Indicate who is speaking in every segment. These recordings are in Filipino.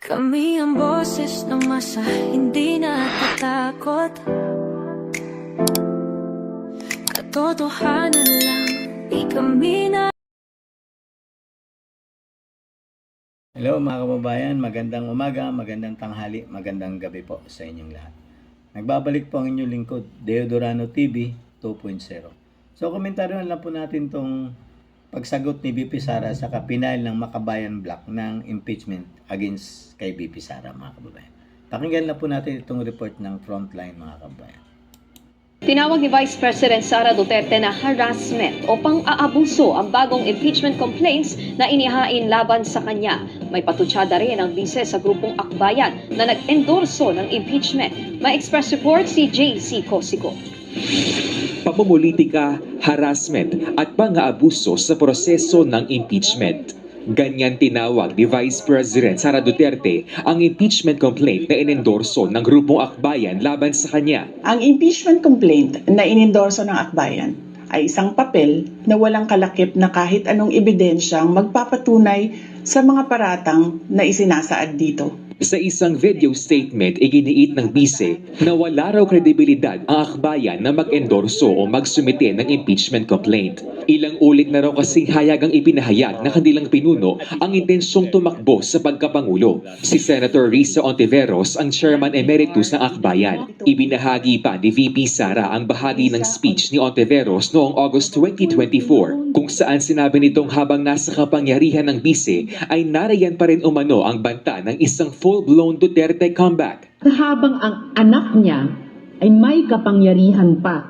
Speaker 1: Kami ang boses ng masa, hindi natatakot. Katotohanan lang, di kami na.
Speaker 2: Hello mga kababayan, magandang umaga, magandang tanghali, magandang gabi po sa inyong lahat. Nagbabalik po ang inyong lingkod, Deodorano TV 2.0. So komentaryon lang po natin tong pagsagot ni BP Sara sa kapinail ng Makabayan Black ng impeachment against kay BP Sara mga kababayan. Pakinggan na po natin itong report ng Frontline mga kababayan.
Speaker 3: Tinawag ni Vice President Sara Duterte na harassment o pang-aabuso ang bagong impeachment complaints na inihain laban sa kanya. May patutsada rin ang bise sa grupong Akbayan na nag-endorso ng impeachment. May express report si JC Cosico.
Speaker 4: Pamumulitika, harassment at pang-aabuso sa proseso ng impeachment. Ganyan tinawag ni Vice President Sara Duterte ang impeachment complaint na inendorso ng grupong Akbayan laban sa kanya.
Speaker 5: Ang impeachment complaint na inendorso ng Akbayan ay isang papel na walang kalakip na kahit anong ebidensyang magpapatunay sa mga paratang na isinasaad dito.
Speaker 4: Sa isang video statement, iginiit ng bise na wala raw kredibilidad ang Akbayan na mag-endorso o magsumite ng impeachment complaint. Ilang ulit na raw kasing hayagang ipinahayag na kanilang pinuno ang intensyong tumakbo sa pagkapangulo. Si Senator Risa Ontiveros ang chairman emeritus ng Akbayan. Ibinahagi pa ni VP Sara ang bahagi ng speech ni Ontiveros noong August 2024 kung saan sinabi nitong habang nasa kapangyarihan ng bise ay narayan pa rin umano ang banta ng isang full-blown Duterte comeback.
Speaker 6: Habang ang anak niya ay may kapangyarihan pa,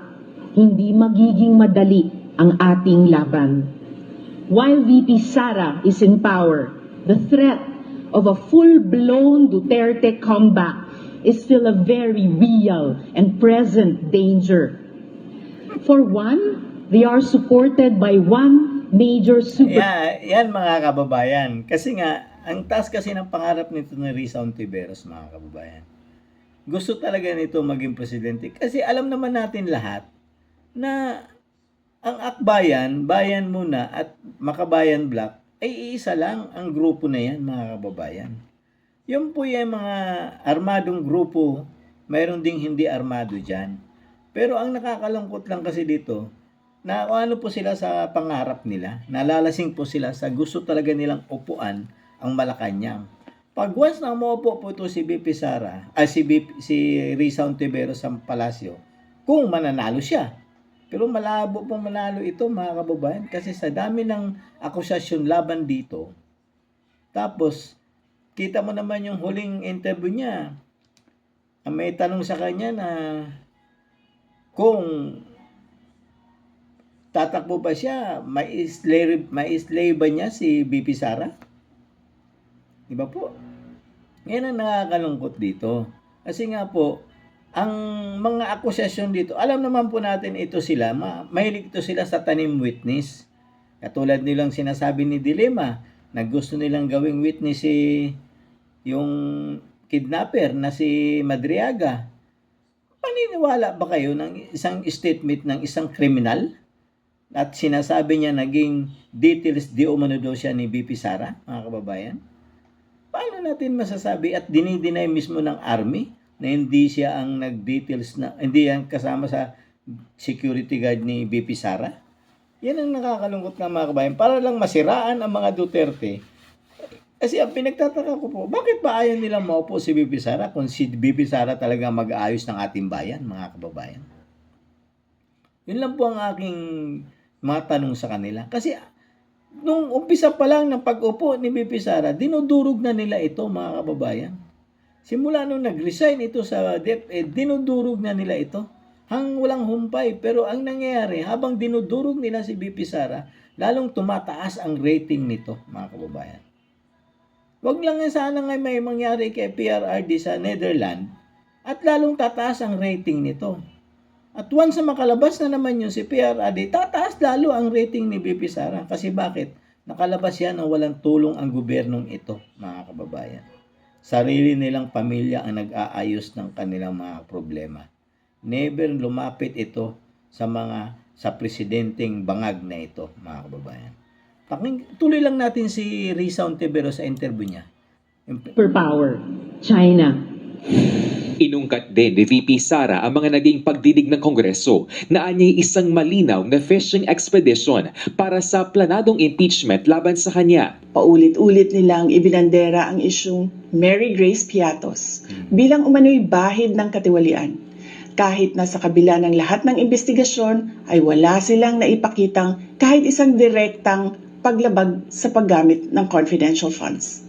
Speaker 6: hindi magiging madali ang ating laban. While VP Sara is in power, the threat of a full-blown Duterte comeback is still a very real and present danger. For one, they are supported by one major
Speaker 2: Yan mga kababayan. Kasi nga, ang taas kasi ng pangarap nito ni Risa Ontiveros mga kababayan. Gusto talaga nito maging presidente. Kasi alam naman natin lahat na ang Akbayan, Bayan Muna at Makabayan Black ay iisa lang ang grupo na yan mga kababayan. Yung po yung mga armadong grupo, mayroon ding hindi armado dyan. Pero ang nakakalungkot lang kasi dito, na ano po sila sa pangarap nila, nalalasing po sila sa gusto talaga nilang upuan ang Malacanang. Pag once na maupo po ito si BP Sara, si Risa Ontiveros sa palasyo, kung mananalo siya. Pero malabo pong manalo ito mga kababayan kasi sa dami ng akusasyon laban dito. Tapos, kita mo naman yung huling interview niya. May tanong sa kanya na kung tatakbo ba siya, mai-slay ba niya si BP Sara? Di ba po? Yan ang nakakalungkot dito. Kasi nga po, ang mga akusasyon dito, alam naman po natin ito sila, mahilig ito sila sa tanim witness. Katulad nilang sinasabi ni Dilema, na gusto nilang gawing witness yung kidnapper na si Madriaga. Paniniwala ba kayo ng isang statement ng isang kriminal? At sinasabi niya naging details di umano daw siya ni BP Sara, mga kababayan? Paano natin masasabi at dinideny mismo ng army na hindi siya ang nag-details na, hindi yan kasama sa security guard ni BP Sara? Yan ang nakakalungkot ng mga kabayan. Para lang masiraan ang mga Duterte. Kasi ang pinagtataka ko po, bakit ba ayaw nilang maupo si BP Sara kung si BP Sara talaga mag-aayos ng ating bayan, mga kababayan? Yun lang po ang aking mga tanong sa kanila. Kasi nung umpisa pa lang ng pag-upo ni BP Sara, dinudurog na nila ito, mga kababayan. Simula nung nag-resign ito sa DepEd, dinudurog na nila ito. Hang walang humpay. Pero ang nangyayari, habang dinudurog nila si BP Sara, lalong tumataas ang rating nito, mga kababayan. Wag lang sana nga may mangyari kay PRRD sa Netherlands at lalong tataas ang rating nito. At once na makalabas na naman yun si PRRD, tataas lalo ang rating ni BP Sara. Kasi bakit? Nakalabas yan na walang tulong ang gobyernong ito, mga kababayan. Sarili nilang pamilya ang nag-aayos ng kanilang mga problema. Never lumapit ito sa presidenteng bangag na ito, mga kababayan. Tuloy lang natin si Risa Ontiveros sa interview niya.
Speaker 6: superpower, China.
Speaker 4: Inungkat din ni VP Sara ang mga naging pagdidig ng Kongreso na anyay isang malinaw na fishing expedition para sa planadong impeachment laban sa kanya.
Speaker 5: Paulit-ulit nilang ibinandera ang isyung Mary Grace Piatos bilang umano'y bahid ng katiwalian. Kahit na sa kabila ng lahat ng investigasyon ay wala silang naipakitang kahit isang direktang paglabag sa paggamit ng confidential funds.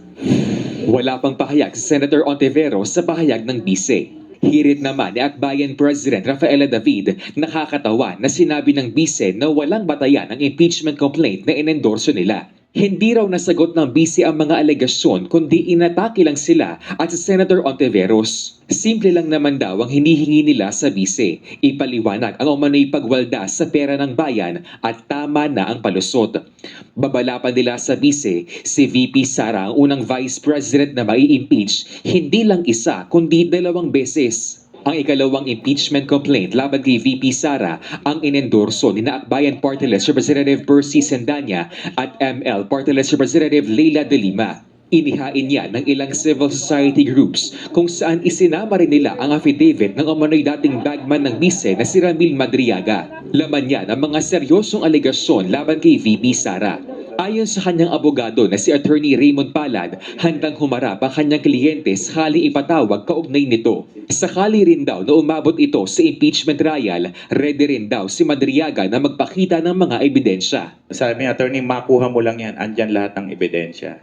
Speaker 4: Wala pang pahayag si Senator Ontiveros sa pahayag ng bise. Hirit naman ni Akbayan President Rafaela David, nakakatawa na sinabi ng bise na walang batayan ang impeachment complaint na inendorso nila. Hindi raw nasagot ng bise ang mga alegasyon kundi inatake lang sila at si Senator Ontiveros. Simple lang naman daw ang hinihingi nila sa bise. Ipaliwanag ang umano'y pagwalda sa pera ng bayan at tama na ang palusot. Babala pa nila sa bise, si VP Sara ang unang Vice President na mai-impeach hindi lang isa kundi 2 beses. Ang ikalawang impeachment complaint laban kay VP Sara ang inendorso ni Akbayan Party List Representative Percy Sendanya at ML Party List Representative Leila De Lima. Inihain niya ng ilang civil society groups kung saan isinama rin nila ang affidavit ng umano'y dating bagman ng bise na si Ramil Madriaga. Laman niya ng mga seryosong alegasyon laban kay VP Sara. Ayon sa kanyang abogado na si Attorney Raymond Palad, handang humarap ang kanyang kliyente sakali ipatawag kaugnay nito. Sakali rin daw na umabot ito sa impeachment trial, ready rin daw si Madriaga na magpakita ng mga ebidensya.
Speaker 7: Sabi ni attorney, makuha mo lang yan, andyan lahat ng ebidensya.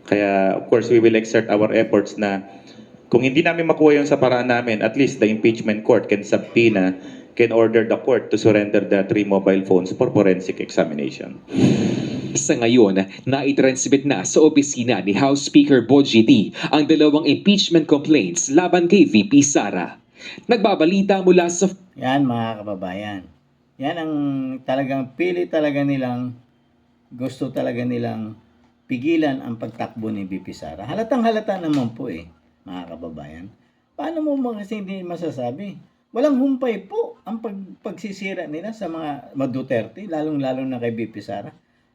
Speaker 7: Kaya of course we will exert our efforts na kung hindi namin makuha yun sa paraan namin, at least the impeachment court can subpoena, can order the court to surrender the 3 mobile phones for forensic examination.
Speaker 4: Sa ngayon, naitransmit na sa opisina ni House Speaker Bogie D ang 2 impeachment complaints laban kay VP Sara. Nagbabalita mula sa...
Speaker 2: Yan mga kababayan. Yan ang talagang pili talaga nilang, gusto talaga nilang pigilan ang pagtakbo ni VP Sara. Halatang halata naman po mga kababayan. Paano mo kasi hindi masasabi? Walang humpay po ang pagsisira nila sa mga Duterte, lalong-lalo na kay VP Sara.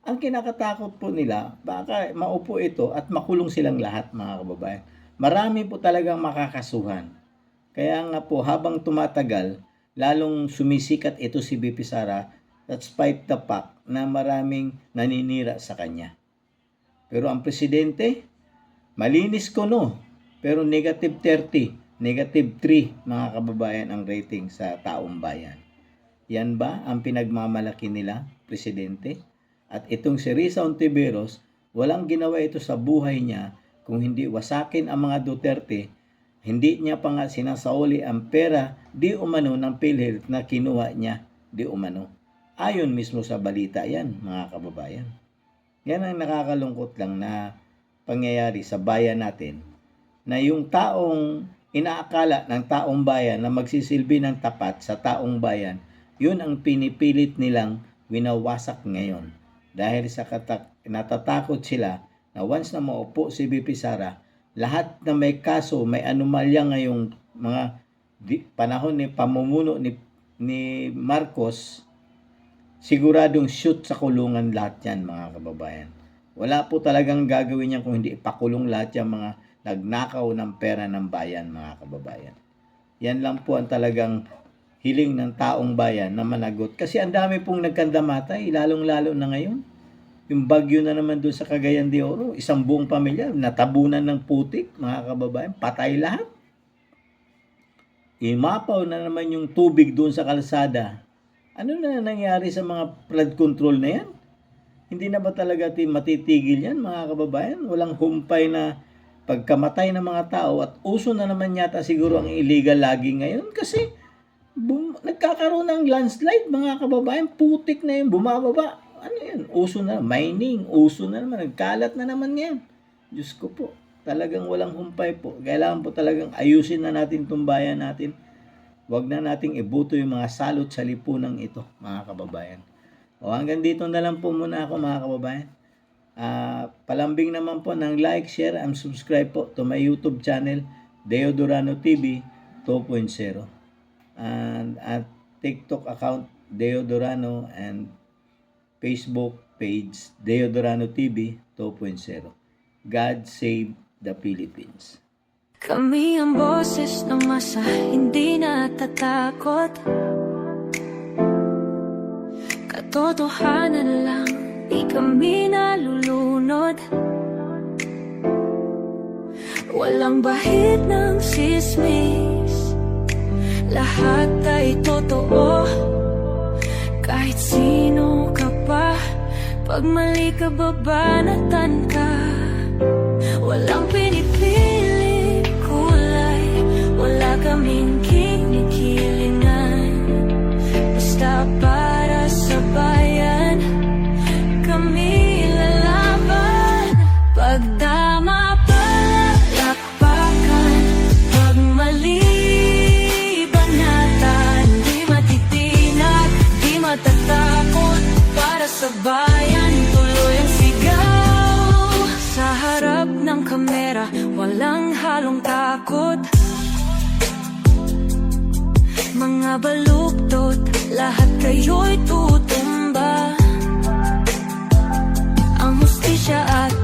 Speaker 2: Ang kinakatakot po nila, baka maupo ito at makulong silang lahat mga kababayan. Marami po talagang makakasuhan. Kaya nga po habang tumatagal, lalong sumisikat ito si VP Sara despite the fact na maraming naninira sa kanya. Pero ang presidente, malinis ko pero negative 30, negative 3 mga kababayan ang rating sa taong bayan. Yan ba ang pinagmamalaki nila, presidente? At itong si Risa Ontiveros, walang ginawa ito sa buhay niya kung hindi wasakin ang mga Duterte. Hindi niya pa nga sinasauli ang pera di umano ng PhilHealth na kinuha niya di umano. Ayon mismo sa balita yan mga kababayan. Yan ang nakakalungkot lang na pangyayari sa bayan natin na yung taong inaakala ng taong bayan na magsisilbi ng tapat sa taong bayan, yun ang pinipilit nilang winawasak ngayon. Dahil sa natatakot sila na once na maupo si VP Sara, lahat na may kaso, may anomalya ngayong mga panahon ni pamumuno ni Marcos, siguradong shoot sa kulungan lahat yan mga kababayan. Wala po talagang gagawin yan kung hindi ipakulong lahat yung mga nagnakaw ng pera ng bayan mga kababayan. Yan lang po ang talagang hiling ng taong bayan na managot. Kasi ang dami pong nagkandamatay, lalong-lalo na ngayon. Yung bagyo na naman doon sa Cagayan de Oro, isang buong pamilya, natabunan ng putik, mga kababayan, patay lahat. Imapaw na naman yung tubig doon sa kalsada. Ano na nangyari sa mga flood control na yan? Hindi na ba talaga matitigil yan, mga kababayan? Walang humpay na pagkamatay ng mga tao at uso na naman yata siguro ang illegal logging ngayon kasi nagkakaroon ng landslide mga kababayan, putik na yun, bumababa. Ano yan? Uso na, mining, uso na naman, nagkalat na naman yan. Diyos ko po, talagang walang humpay po. Kailangan po talagang ayusin na natin itong bayan natin. Huwag na nating ibuto yung mga salot sa lipunang ito, mga kababayan. O hanggang dito na lang po muna ako mga kababayan. Palambing naman po ng like, share, and subscribe po to my YouTube channel, Deo Durano TV 2.0. And at TikTok account, Deo Durano, and Facebook page, Deo Durano TV 2.0. God save the Philippines.
Speaker 1: Kami ang boses ng masa, hindi natatakot. Katotohanan lang, di kami nalulunod. Walang bahid ng sismis, lahat ay totoo. Kahit sino ka pa, pag mali ka babanatan ka. Walang pinipili kulay, wala kaming kinikilingan. Basta para sa bayan, kami lalaban. Pag tama palakpakan, pag mali banatan. Di matitinag, di matatakot, para sa bayan tuloy ang sigaw. Sa harap ng kamera, walang halong takot. Mga baluktot, lahat kayo'y tutumba. Ang hustisya at